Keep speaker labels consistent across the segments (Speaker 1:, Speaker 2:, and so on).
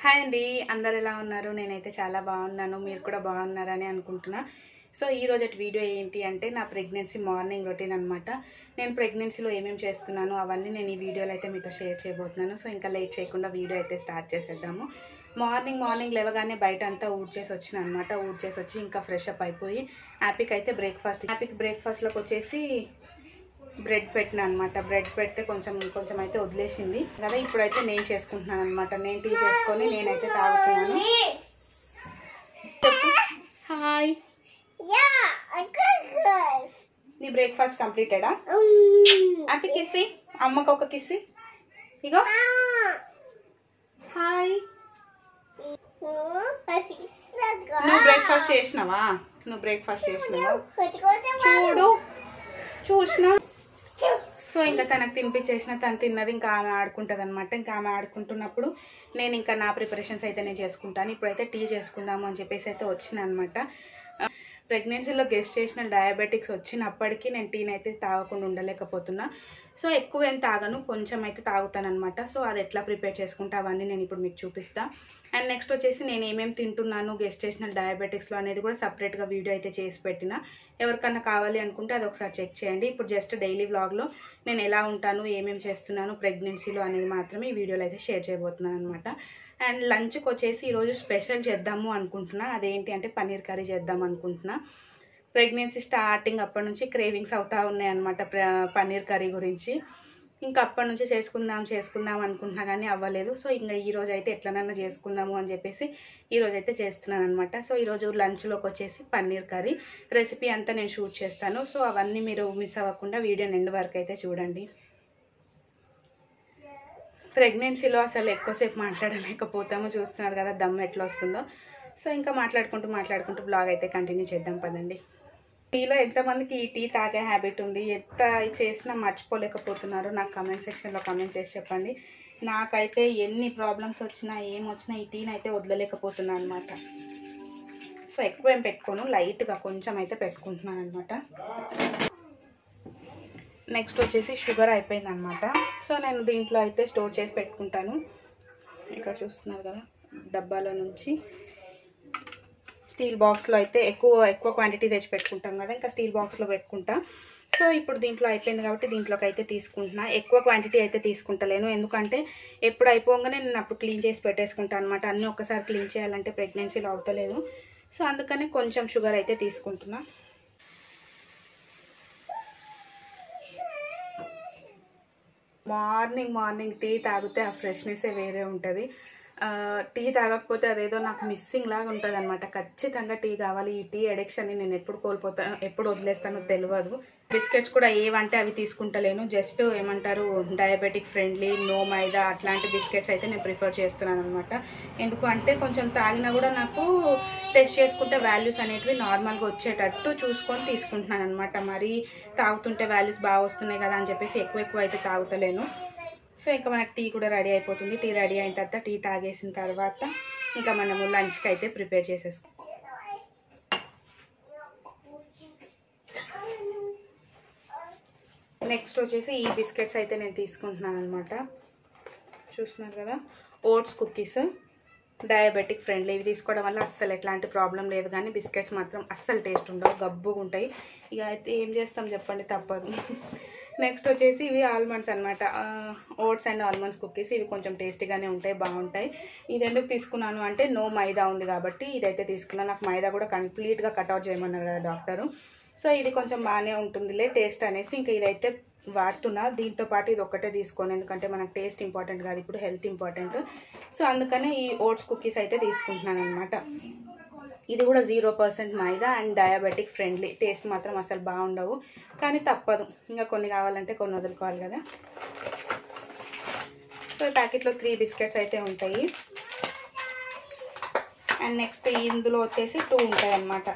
Speaker 1: Hi అండి, అందరు ఎలా ఉన్నారు? నేనైతే చాలా బాగున్నాను. మీరు కూడా బాగున్నారని అనుకుంటున్నా. సో ఈ రోజటి వీడియో ఏంటి అంటే నా ప్రెగ్నెన్సీ మార్నింగ్ రొటీన్ అనమాట. నేను ప్రెగ్నెన్సీలో ఏమేమి చేస్తున్నాను అవన్నీ నేను ఈ వీడియోలో అయితే మీతో షేర్ చేయబోతున్నాను. సో ఇంకా లేట్ చేయకుండా వీడియో అయితే స్టార్ట్ చేసేద్దాము. మార్నింగ్ లేవగానే బయట అంతా ఊడ్చేసి వచ్చిన అనమాట. ఊడ్చేసి వచ్చి ఇంకా ఫ్రెష్ అప్ అయిపోయి హ్యాపీకి బ్రేక్ఫాస్ట్లోకి వచ్చేసి బ్రెడ్ పెట్టిన అనమాట. బ్రెడ్ పెడితే కొంచెం అయితే వదిలేసింది కదా. ఇప్పుడైతే నేను చేసుకుంటున్నాను అనమాట. నేను టీ చేసుకొని నేనైతే తాగుతున్నాను. హాయ్, నీ బ్రేక్ఫాస్ట్ కంప్లీటెడా? హ్యాపీ కిస్సి, అమ్మకు ఒక కిస్సి. ఇగో హాయ్. నువ్వు బ్రేక్ఫాస్ట్ చేసినావా? చూసినా. సో ఇంకా తనకు తినిపించేసిన, తను తిన్నది ఇంకా ఆమె ఆడుకుంటుంది అనమాట. ఇంకా ఆమె ఆడుకుంటున్నప్పుడు నేను ఇంకా నా ప్రిపరేషన్స్ అయితే నేను చేసుకుంటాను. ఇప్పుడైతే టీ చేసుకుందాము అని చెప్పేసి అయితే వచ్చిన అనమాట. ప్రెగ్నెన్సీలో గెస్టేషనల్ డయాబెటిక్స్ వచ్చినప్పటికీ నేను టీని అయితే తాగకుండా ఉండలేకపోతున్నా. సో ఎక్కువ ఏం తాగను, కొంచెం అయితే తాగుతాను అనమాట. సో అది ఎట్లా ప్రిపేర్ చేసుకుంటా అవన్నీ నేను ఇప్పుడు మీకు చూపిస్తాను. అండ్ నెక్స్ట్ వచ్చేసి నేను ఏమేమి తింటున్నాను గెస్టేషనల్ డయాబెటిక్స్లో అనేది కూడా సపరేట్గా వీడియో అయితే చేసి పెట్టిన. ఎవరికన్నా కావాలి అనుకుంటే అది ఒకసారి చెక్ చేయండి. ఇప్పుడు జస్ట్ డైలీ వ్లాగ్లో నేను ఎలా ఉంటాను, ఏమేమి చేస్తున్నాను ప్రెగ్నెన్సీలో అనేది మాత్రమే ఈ వీడియోలో అయితే షేర్ చేయబోతున్నాను అనమాట. అండ్ లంచ్కి వచ్చేసి ఈరోజు స్పెషల్ చేద్దాము అనుకుంటున్నా. అదేంటి అంటే పన్నీర్ కర్రీ చేద్దాం అనుకుంటున్నా. ప్రెగ్నెన్సీ స్టార్టింగ్ అప్పటి నుంచి క్రేవింగ్స్ అవుతూ ఉన్నాయి అనమాట పన్నీర్ కర్రీ గురించి. ఇంకా అప్పటి నుంచి చేసుకుందాం అనుకుంటున్నా కానీ అవ్వలేదు. సో ఇంకా ఈరోజు అయితే ఎట్లనన్నా చేసుకుందాము అని చెప్పేసి ఈరోజు అయితే చేస్తున్నాను అనమాట. సో ఈరోజు లంచ్లోకి వచ్చేసి పన్నీర్ కర్రీ రెసిపీ అంతా నేను షూట్ చేస్తాను. సో అవన్నీ మీరు మిస్ అవ్వకుండా వీడియో ఎండ్ వరకు అయితే చూడండి. ప్రెగ్నెన్సీలో అసలు ఎక్కువసేపు మాట్లాడలేకపోతాము, చూస్తున్నారు కదా దమ్ ఎట్లా వస్తుందో. సో ఇంకా మాట్లాడుకుంటూ బ్లాగ్ అయితే కంటిన్యూ చేద్దాం పదండి. మీలో ఎంతమందికి ఈ టీ తాగే హ్యాబిట్ ఉంది, ఎంత చేసినా మర్చిపోలేకపోతున్నారు నాకు కమెంట్ సెక్షన్లో కమెంట్ చేసి చెప్పండి. నాకైతే ఎన్ని ప్రాబ్లమ్స్ వచ్చినా ఏమొచ్చినా ఈ టీని అయితే వదలలేకపోతున్నాను అనమాట. సో ఎక్కువ ఏం పెట్టుకోను, లైట్గా కొంచెం అయితే పెట్టుకుంటున్నాను అనమాట. నెక్స్ట్ వచ్చేసి షుగర్ అయిపోయింది అనమాట. సో నేను దీంట్లో అయితే స్టోర్ చేసి పెట్టుకుంటాను. ఇక్కడ చూస్తున్నారు కదా డబ్బాలో నుంచి స్టీల్ బాక్స్లో అయితే ఎక్కువ క్వాంటిటీ తెచ్చి పెట్టుకుంటాం కదా, ఇంకా స్టీల్ బాక్స్లో పెట్టుకుంటా. సో ఇప్పుడు దీంట్లో అయిపోయింది కాబట్టి దీంట్లోకి అయితే తీసుకుంటున్నా. ఎక్కువ క్వాంటిటీ అయితే తీసుకుంటలేను, ఎందుకంటే ఎప్పుడు అయిపోగానే నేను అప్పుడు క్లీన్ చేసి పెట్టేసుకుంటాను అనమాట. అన్నీ ఒక్కసారి క్లీన్ చేయాలంటే ప్రెగ్నెన్సీలో అవుతలేదు. సో అందుకని కొంచెం షుగర్ అయితే తీసుకుంటున్నా. మార్నింగ్ టీ తాగితే ఆ ఫ్రెష్నెస్సే వేరే ఉంటుంది. టీ తాగకపోతే అదేదో నాకు మిస్సింగ్ లాగా ఉంటుంది అనమాట. ఖచ్చితంగా టీ కావాలి. ఈ టీ అడిక్షన్ని నేను ఎప్పుడు వదిలేస్తానో తెలియదు. బిస్కెట్స్ కూడా ఏవంటే అవి తీసుకుంటలేను. జస్ట్ ఏమంటారు డయాబెటిక్ ఫ్రెండ్లీ, నో మైదా అట్లాంటి బిస్కెట్స్ అయితే నేను ప్రిఫర్ చేస్తున్నాను అనమాట. ఎందుకు అంటే కొంచెం తాగినా కూడా నాకు టెస్ట్ చేసుకుంటే వాల్యూస్ అనేటివి నార్మల్గా వచ్చేటట్టు చూసుకొని తీసుకుంటున్నాను అనమాట. మరి తాగుతుంటే వాల్యూస్ బాగా వస్తున్నాయి కదా అని చెప్పేసి ఎక్కువ అయితే తాగుతలేను. సో ఇంకా మనకి టీ కూడా రెడీ అయిపోతుంది. టీ రెడీ అయిన తర్వాత టీ తాగేసిన తర్వాత ఇంకా మనము లంచ్కి అయితే ప్రిపేర్ చేసేసుకో. నెక్స్ట్ వచ్చేసి ఈ బిస్కెట్స్ అయితే నేను తీసుకుంటున్నాను అనమాట. చూస్తున్నారు కదా ఓట్స్ కుకీస్, డయాబెటిక్ ఫ్రెండ్లీ. ఇవి తీసుకోవడం వల్ల అస్సలు ఎట్లాంటి ప్రాబ్లం లేదు, కానీ బిస్కెట్స్ మాత్రం అస్సలు టేస్ట్ ఉండవు, గబ్బుగా ఉంటాయి. ఇక అయితే ఏం చేస్తాం చెప్పండి, తప్పదు. నెక్స్ట్ వచ్చేసి ఇవి ఆల్మండ్స్ అనమాట. Oats and almonds cookies. ఇవి కొంచెం టేస్టీగానే ఉంటాయి, బాగుంటాయి. ఇది ఎందుకు తీసుకున్నాను అంటే నో మైదా ఉంది కాబట్టి ఇదైతే తీసుకున్నాను. నాకు మైదా కూడా కంప్లీట్గా కట్అవుట్ చేయమన్నారు కదా డాక్టరు. సో ఇది కొంచెం బాగానే ఉంటుందిలే టేస్ట్ అనేసి ఇంకా ఇదైతే వాడుతున్నా. దీంతో పాటు ఇది ఒక్కటే తీసుకోను, ఎందుకంటే మనకు టేస్ట్ ఇంపార్టెంట్ కాదు, ఇప్పుడు హెల్త్ ఇంపార్టెంట్. సో అందుకనే ఈ ఓట్స్ కుకీస్ అయితే తీసుకుంటున్నాను అనమాట. ఇది కూడా 0% మైదా అండ్ డయాబెటిక్ ఫ్రెండ్లీ. టేస్ట్ మాత్రం అసలు బాగుండవు, కానీ తప్పదు, ఇంకా కొన్ని కావాలంటే కొన్ని వదులుకోవాలి కదా. సో ఈ ప్యాకెట్లో 3 బిస్కెట్స్ అయితే ఉంటాయి. అండ్ నెక్స్ట్ ఇందులో వచ్చేసి 2 ఉంటాయి అన్నమాట.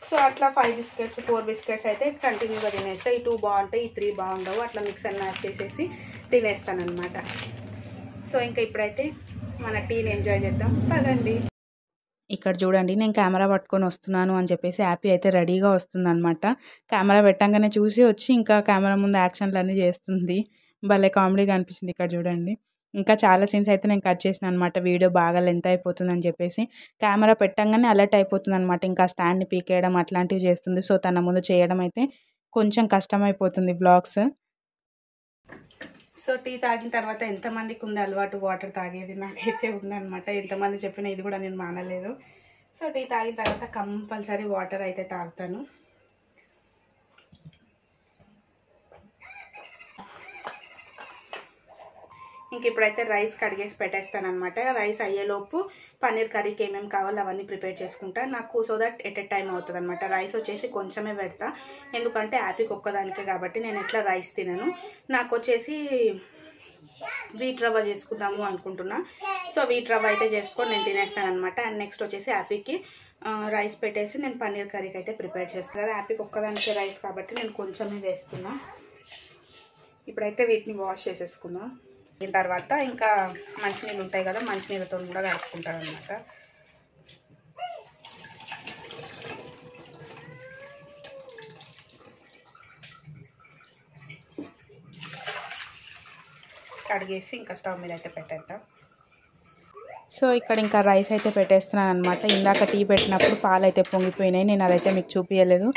Speaker 1: సో అట్లా 5 బిస్కెట్స్ 4 బిస్కెట్స్ అయితే కంటిన్యూగా తినేస్తాయి. ఈ 2 బాగుంటాయి, ఈ 3 బాగుండవు. అట్లా మిక్స్ అండ్ మ్యాచ్ చేసేసి తినేస్తాను అనమాట. సో ఇంకా ఇప్పుడైతే మన టీని ఎంజాయ్ చేద్దాం పదండి. ఇక్కడ చూడండి నేను కెమెరా పట్టుకొని వస్తున్నాను అని చెప్పేసి హ్యాపీ అయితే రెడీగా వస్తుందన్నమాట. కెమెరా పెట్టంగానే చూసి వచ్చి ఇంకా కెమెరా ముందు యాక్షన్లు అన్నీ చేస్తుంది. భలే కామెడీగా అనిపించింది. ఇక్కడ చూడండి ఇంకా చాలా సీన్స్ అయితే నేను కట్ చేసిన అనమాట. వీడియో బాగా లెంత్ అయిపోతుందని చెప్పేసి కెమెరా పెట్టంగానే అలర్ట్ అయిపోతుంది అనమాట. ఇంకా స్టాండ్ని పీకేయడం అట్లాంటివి చేస్తుంది. సో తన ముందు చేయడం అయితే కొంచెం కష్టమైపోతుంది బ్లాగ్స్. సో టీ తాగిన తర్వాత ఎంతమందికి ఉంది అలవాటు వాటర్ తాగేది? నాకైతే ఉందన్నమాట. ఎంతమంది చెప్పినా ఇది కూడా నేను మానలేదు. సో టీ తాగిన తర్వాత కంపల్సరీ వాటర్ అయితే తాగుతాను. ఇంక ఇప్పుడైతే రైస్ కడిగేసి పెట్టేస్తాను అనమాట. రైస్ అయ్యేలోపు పన్నీర్ కర్రీకి ఏమేమి కావాలో అవన్నీ ప్రిపేర్ చేసుకుంటా. నాకు సో దట్ ఎట్ టైం అవుతుంది అనమాట. రైస్ వచ్చేసి కొంచెమే పెడతా, ఎందుకంటే హ్యాపీకి ఒక్కదానికే కాబట్టి నేను ఎట్లా రైస్ తినను. నాకు వచ్చేసి వీట్ రవ్వ చేసుకుందాము అనుకుంటున్నా. సో వీట్ రవ్వ అయితే చేసుకొని నేను తినేస్తాను అనమాట. అండ్ నెక్స్ట్ వచ్చేసి హ్యాపీకి రైస్ పెట్టేసి నేను పన్నీర్ కర్రీకి అయితే ప్రిపేర్ చేస్తాను కదా. హ్యాపీకి ఒక్కదానికే రైస్ కాబట్టి నేను కొంచెమే వేస్తున్నా. ఇప్పుడైతే వీటిని వాష్ చేసేసుకుందాం. దీని తర్వాత ఇంకా మంచినీళ్ళు ఉంటాయి కదా, మంచినీళ్ళతో కూడా కలుపుకుంటాను అనమాట. కడిగేసి ఇంకా స్టవ్ మీద అయితే పెట్టేద్దాం. సో ఇక్కడ ఇంకా రైస్ అయితే పెట్టేస్తున్నాను అనమాట. ఇందాక టీ పెట్టినప్పుడు పాలు అయితే పొంగిపోయినాయి, నేను అదైతే మీకు చూపించలేదు.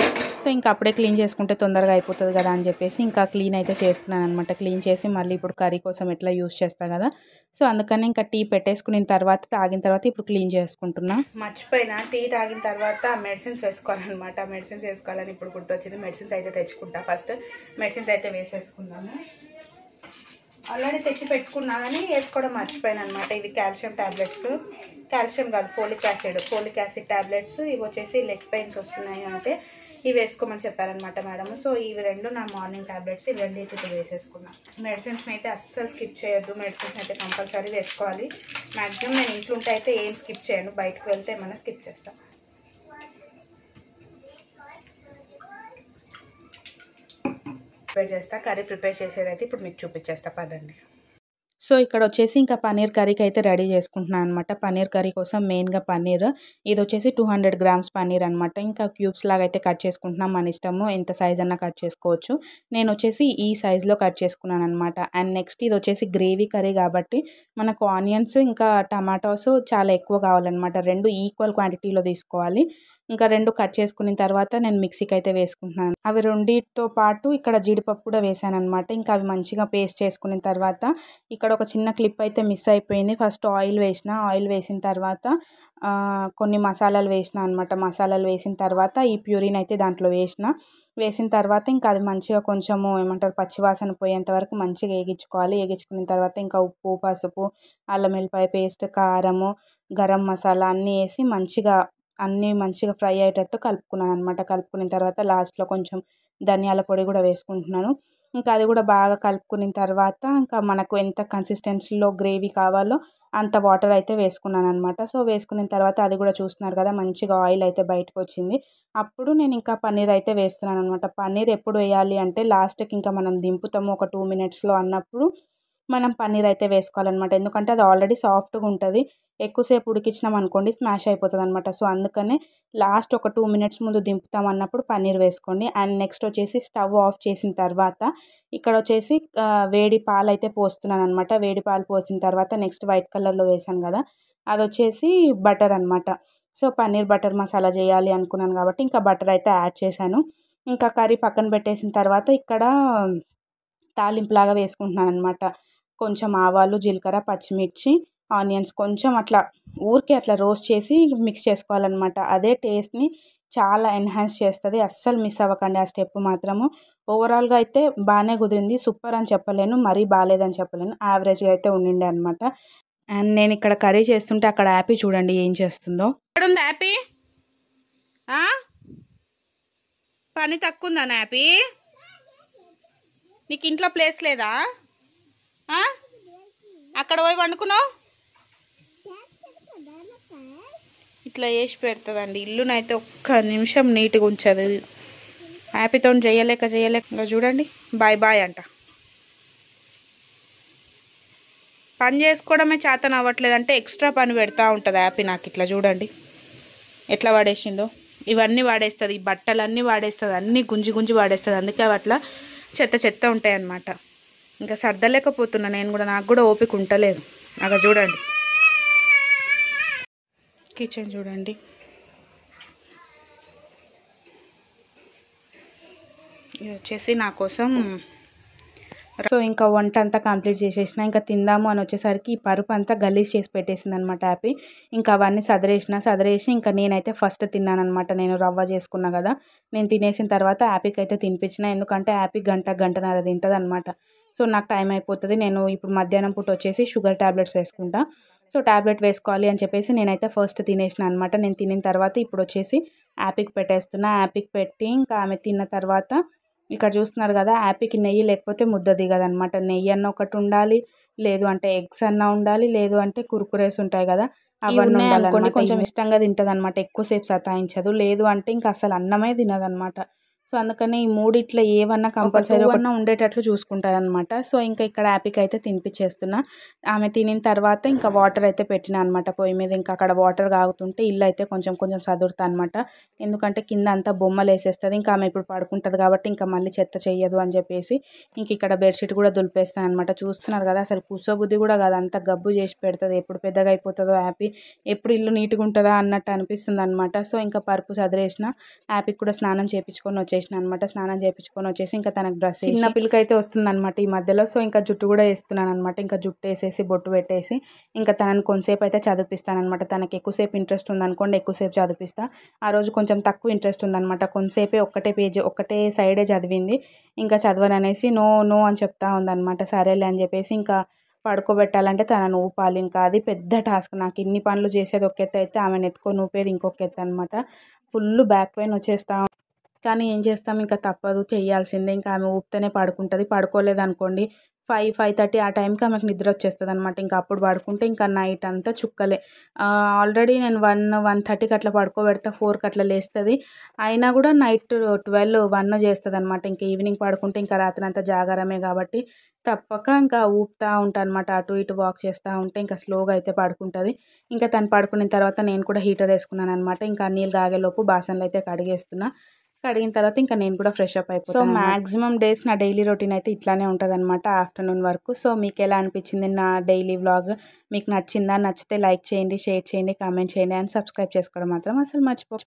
Speaker 1: సో ఇంకా అప్పుడే క్లీన్ చేసుకుంటే తొందరగా అయిపోతుంది కదా అని చెప్పేసి ఇంకా క్లీన్ అయితే చేస్తున్నాను అనమాట. క్లీన్ చేసి మళ్ళీ ఇప్పుడు కర్రీ కోసం ఎట్లా యూస్ చేస్తా కదా, సో అందుకని ఇంకా టీ పెట్టేసుకున్న తర్వాత తాగిన తర్వాత ఇప్పుడు క్లీన్ చేసుకుంటున్నా. మర్చిపోయినా, టీ తాగిన తర్వాత మెడిసిన్స్ వేసుకోవాలన్నమాట. మెడిసిన్స్ వేసుకోవాలని ఇప్పుడు గుర్తొచ్చింది. మెడిసిన్స్ అయితే తెచ్చుకుంటా. ఫస్ట్ మెడిసిన్స్ అయితే వేసేసుకుందాము. ఆల్రెడీ తెచ్చి పెట్టుకున్నా కానీ వేసుకోవడం మర్చిపోయాను అనమాట. ఇది కాల్షియం టాబ్లెట్స్, కాల్షియం కాదు ఫోలిక్ యాసిడ్ టాబ్లెట్స్. ఇవి వచ్చేసి లెగ్ పెయిన్స్ వస్తున్నాయి అంటే ఇవి వేసుకోమని చెప్పారనమాట మేడం. సో ఇవి రెండు నా మార్నింగ్ టాబ్లెట్స్. ఇవి రెండు అయితే ఇప్పుడు వేసేసుకున్నాను. మెడిసిన్స్ని అయితే అస్సలు స్కిప్ చేయొద్దు. మెడిసిన్స్ అయితే కంపల్సరీ వేసుకోవాలి. మ్యాక్సిమం నేను ఇంట్లో ఉంటే అయితే ఏం స్కిప్ చేయను, బయటకు వెళ్తే ఏమైనా స్కిప్ చేస్తాను. ప్రిపేర్ చేస్తా. కర్రీ ప్రిపేర్ చేసేది అయితే ఇప్పుడు మీకు చూపించేస్తా పదండి. సో ఇక్కడ వచ్చేసి ఇంకా పన్నీర్ కర్రీకి అయితే రెడీ చేసుకుంటున్నాను అనమాట. పన్నీర్ కర్రీ కోసం మెయిన్గా పన్నీర్, ఇది వచ్చేసి 200 గ్రామ్స్ పన్నీర్ అనమాట. ఇంకా క్యూబ్స్ లాగా అయితే కట్ చేసుకుంటున్నాం, మన ఇష్టము ఎంత సైజ్ అన్నా కట్ చేసుకోవచ్చు. నేను వచ్చేసి ఈ సైజులో కట్ చేసుకున్నాను అనమాట. అండ్ నెక్స్ట్ ఇది వచ్చేసి గ్రేవీ కర్రీ కాబట్టి మనకు ఆనియన్స్ ఇంకా టమాటోస్ చాలా ఎక్కువ కావాలన్నమాట. రెండు ఈక్వల్ క్వాంటిటీలో తీసుకోవాలి. ఇంకా రెండు కట్ చేసుకున్న తర్వాత నేను మిక్సీకి అయితే వేసుకుంటున్నాను. అవి రెండితో పాటు ఇక్కడ జీడిపప్పు కూడా వేసాను అనమాట. ఇంకా అవి మంచిగా పేస్ట్ చేసుకున్న తర్వాత ఇక్కడ ఒక చిన్న క్లిప్ అయితే మిస్ అయిపోయింది. ఫస్ట్ ఆయిల్ వేసిన తర్వాత కొన్ని మసాలాలు వేసిన అనమాట. మసాలాలు వేసిన తర్వాత ఈ ప్యూరిన్ అయితే దాంట్లో వేసిన తర్వాత ఇంకా అది మంచిగా కొంచెము ఏమంటారు పచ్చివాసన పోయేంత వరకు మంచిగా వేగించుకోవాలి. వేగించుకున్న తర్వాత ఇంకా ఉప్పు, పసుపు, అల్లం వెల్లిపాయ పేస్ట్, కారము, గరం మసాలా అన్నీ వేసి అన్నీ మంచిగా ఫ్రై అయ్యేటట్టు కలుపుకున్నాను అనమాట. కలుపుకున్న తర్వాత లాస్ట్లో కొంచెం ధనియాల పొడి కూడా వేసుకుంటున్నాను. ఇంకా అది కూడా బాగా కలుపుకున్న తర్వాత ఇంకా మనకు ఎంత కన్సిస్టెన్సీలో గ్రేవీ కావాలో అంత వాటర్ అయితే వేసుకున్నాను అనమాట. సో వేసుకున్న తర్వాత అది కూడా చూస్తున్నారు కదా మంచిగా ఆయిల్ అయితే బయటకు వచ్చింది. అప్పుడు నేను ఇంకా పన్నీర్ అయితే వేస్తున్నాను అనమాట. పన్నీర్ ఎప్పుడు వేయాలి అంటే లాస్ట్కి ఇంకా మనం దింపుతాము ఒక 2 minutesలో అన్నప్పుడు మనం పన్నీర్ అయితే వేసుకోవాలన్నమాట. ఎందుకంటే అది ఆల్రెడీ సాఫ్ట్గా ఉంటుంది. ఎక్కువసేపు ఉడికించినాం అనుకోండి స్మాష్ అయిపోతుంది అనమాట. సో అందుకనే లాస్ట్ ఒక 2 minutes ముందు దింపుతాం అన్నప్పుడు పన్నీర్ వేసుకోండి. అండ్ నెక్స్ట్ వచ్చేసి స్టవ్ ఆఫ్ చేసిన తర్వాత ఇక్కడ వచ్చేసి వేడి పాలు అయితే పోస్తున్నాను అనమాట. వేడి పాలు పోసిన తర్వాత నెక్స్ట్ వైట్ కలర్లో వేసాను కదా, అది వచ్చేసి బటర్ అనమాట. సో పన్నీర్ బటర్ మసాలా చేయాలి అనుకున్నాను కాబట్టి ఇంకా బటర్ అయితే యాడ్ చేశాను. ఇంకా కర్రీ పక్కన పెట్టేసిన తర్వాత ఇక్కడ తాలింపులాగా వేసుకుంటున్నాను అనమాట. కొంచెం ఆవాలు, జీలకర్ర, పచ్చిమిర్చి, ఆనియన్స్ కొంచెం అట్లా ఊరికే అట్లా రోస్ట్ చేసి మిక్స్ చేసుకోవాలన్నమాట. అదే టేస్ట్ని చాలా ఎన్హాన్స్ చేస్తుంది. అస్సలు మిస్ అవ్వకండి ఆ స్టెప్ మాత్రము. ఓవరాల్గా అయితే బాగానే కుదిరింది. సూపర్ అని చెప్పలేను, మరీ బాగాలేదని చెప్పలేను, యావరేజ్గా అయితే ఉండిండే అనమాట. అండ్ నేను ఇక్కడ కర్రీ చేస్తుంటే అక్కడ హ్యాపీ చూడండి ఏం చేస్తుందో. ఎక్కడ ఉంది హ్యాపీ? పని తక్కువ ఉందా హ్యాపీ? నీకు ఇంట్లో ప్లేస్ లేదా? అక్కడ పోయి వండుకున్నావు. ఇట్లా వేసి పెడుతుందండి. ఇల్లునైతే ఒక్క నిమిషం నీట్గా ఉంచదు. హ్యాపీతో చేయలేక చూడండి బాయ్ బాయ్ అంట. పని చేసుకోవడమే చేతన అవ్వట్లేదు అంటే ఎక్స్ట్రా పని పెడతా ఉంటుంది హ్యాపీ. నాకు ఇట్లా చూడండి ఎట్లా వాడేసిందో. ఇవన్నీ వాడేస్తుంది, ఈ బట్టలన్నీ వాడేస్తుంది, అన్నీ గుంజి వాడేస్తుంది. అందుకే అవి అట్లా చెత్త ఉంటాయి అన్నమాట. ఇంకా సర్దలేకపోతున్నా నేను కూడా, నాకు కూడా ఓపిక ఉంటలేదు. అక్కడ చూడండి కిచెన్ చూడండి. ఇది వచ్చేసి నా కోసం. సో ఇంకా వంట అంతా కంప్లీట్ చేసేసిన. ఇంకా తిందాము అని వచ్చేసరికి ఈ పరుపు అంతా గలీజ్ చేసి పెట్టేసింది అనమాట హ్యాపీ. ఇంకా అవన్నీ సదరేసి ఇంకా నేనైతే ఫస్ట్ తిన్నాను అనమాట. నేను రవ్వ చేసుకున్నా కదా, నేను తినేసిన తర్వాత హ్యాపీకి అయితే తినిపించిన. ఎందుకంటే హ్యాపీ గంటన్నర తింటుంది అనమాట. సో నాకు టైం అయిపోతుంది. నేను ఇప్పుడు మధ్యాహ్నం పూట వచ్చేసి షుగర్ ట్యాబ్లెట్స్ వేసుకుంటా. సో ట్యాబ్లెట్ వేసుకోవాలి అని చెప్పేసి నేనైతే ఫస్ట్ తినేసిన అనమాట. నేను తినిన తర్వాత ఇప్పుడు వచ్చేసి హ్యాపీకి పెట్టేస్తున్నా. హ్యాపీకి పెట్టి ఇంకా ఆమె తిన్న తర్వాత ఇక్కడ చూస్తున్నారు కదా, హ్యాపీకి నెయ్యి లేకపోతే ముద్ద దిగదనమాట. నెయ్యి అన్న ఒకటి ఉండాలి, లేదు అంటే ఎగ్స్ అన్న ఉండాలి, లేదు అంటే కుర్కురేస్ ఉంటాయి కదా, అవన్నీ ఉండాలనుకోండి. కొంచెం ఇష్టంగా తింటుంది అనమాట, ఎక్కువసేపు సతాయించదు. లేదు అంటే ఇంకా అసలు అన్నమే తినదనమాట. సో అందుకని ఈ మూడిట్లో ఏవన్నా కంపల్సరీ ఒకటి ఉండేటట్లు చూసుకుంటారనమాట. సో ఇంకా ఇక్కడ హ్యాపీకి అయితే తినిపించేస్తున్నా. ఆమె తినిన తర్వాత ఇంకా వాటర్ అయితే పెట్టినా అనమాట పొయ్యి మీద. ఇంకా అక్కడ వాటర్ కాగుతుంటే ఇల్లు అయితే కొంచెం సదురుతా అనమాట. ఎందుకంటే కింద అంతా బొమ్మలు వేసేస్తుంది. ఇంకా ఆమె ఇప్పుడు పడుకుంటుంది కాబట్టి ఇంకా మళ్ళీ చెత్త చెయ్యదు అని చెప్పేసి ఇంక ఇక్కడ బెడ్షీట్ కూడా దులిపేస్తాను అనమాట. చూస్తున్నారు కదా, అసలు కూర్చోబుద్ధి కూడా కాదు, అంత గబ్బు చేసి పెడుతుంది. ఎప్పుడు పెద్దగా అయిపోతుందో హ్యాపీ, ఎప్పుడు ఇల్లు నీట్గా ఉంటుందా అన్నట్టు అనిపిస్తుంది అనమాట. సో ఇంకా పరుపు సదిరేసిన. హ్యాపీకి కూడా స్నానం చేయించుకొని వచ్చేసిన అనమాట. స్నానం చేయించుకొని వచ్చేసి ఇంకా తనకు డ్రెస్, చిన్న పిల్లకైతే వస్తుంది అనమాట ఈ మధ్యలో. సో ఇంకా జుట్టు కూడా వేస్తున్నాను అనమాట. ఇంకా జుట్టు వేసేసి బొట్టు పెట్టేసి ఇంకా తనని కొంతసేపు అయితే చదివిస్తాను అనమాట. తనకి ఎక్కువసేపు ఇంట్రెస్ట్ ఉందనుకోండి, ఎక్కువసేపు చదివిస్తా. ఆ రోజు కొంచెం తక్కువ ఇంట్రెస్ట్ ఉందనమాట. కొంతసేపే ఒకటే సైడే చదివింది. ఇంకా చదవననేసి నో అని చెప్తా ఉందనమాట. సరేలే అని చెప్పేసి ఇంకా పడుకోబెట్టాలంటే తనను ఊపాలి. ఇంకా అది పెద్ద టాస్క్. నాకు ఇన్ని పనులు చేసేది ఒక ఎత్తు అయితే ఆమెను ఎత్తుకొని ఊపేది ఇంకొక ఎత్తు అనమాట. ఫుల్ బ్యాక్ పెయిన్ వచ్చేస్తా. కానీ ఏం చేస్తాం, ఇంకా తప్పదు, చేయాల్సిందే. ఇంకా ఆమె ఊపితేనే పడుకుంటుంది. పడుకోలేదనుకోండి 5:30 ఆ టైంకి ఆమెకు నిద్ర వచ్చేస్తుంది అనమాట. ఇంకా అప్పుడు పడుకుంటే ఇంకా నైట్ అంతా చుక్కలే. ఆల్రెడీ నేను 1:30కి అట్లా పడుకోబెడతా, 4కి అట్లా లేస్తుంది. అయినా కూడా నైట్ 12-1 చేస్తుంది అనమాట. ఇంకా ఈవినింగ్ పడుకుంటే ఇంకా రాత్రి అంతా జాగారమే కాబట్టి తప్పక ఇంకా ఊపుతూ ఉంటాను అనమాట. అటు ఇటు వాక్ చేస్తూ ఉంటే ఇంకా స్లోగా అయితే పడుకుంటుంది. ఇంకా తను పడుకున్న తర్వాత నేను కూడా హీటర్ వేసుకున్నాను అనమాట. ఇంకా నీళ్ళు కాగేలోపు బాసనలు అయితే కడిగేస్తున్నా. కడిగిన తర్వాత ఇంకా నేను కూడా ఫ్రెష్ అప్ అయిపోతాను. సో మ్యాక్సిమం డేస్ నా డైలీ రొటీన్ అయితే ఇట్లానే ఉంటుంది అనమాట, ఆఫ్టర్నూన్ వరకు. సో మీకు ఎలా అనిపించింది నా డైలీ వ్లాగ్? మీకు నచ్చిందా? నచ్చితే లైక్ చేయండి, షేర్ చేయండి, కామెంట్ చేయండి అండ్ సబ్స్క్రైబ్ చేసుకోవడం మాత్రం అసలు మర్చిపో.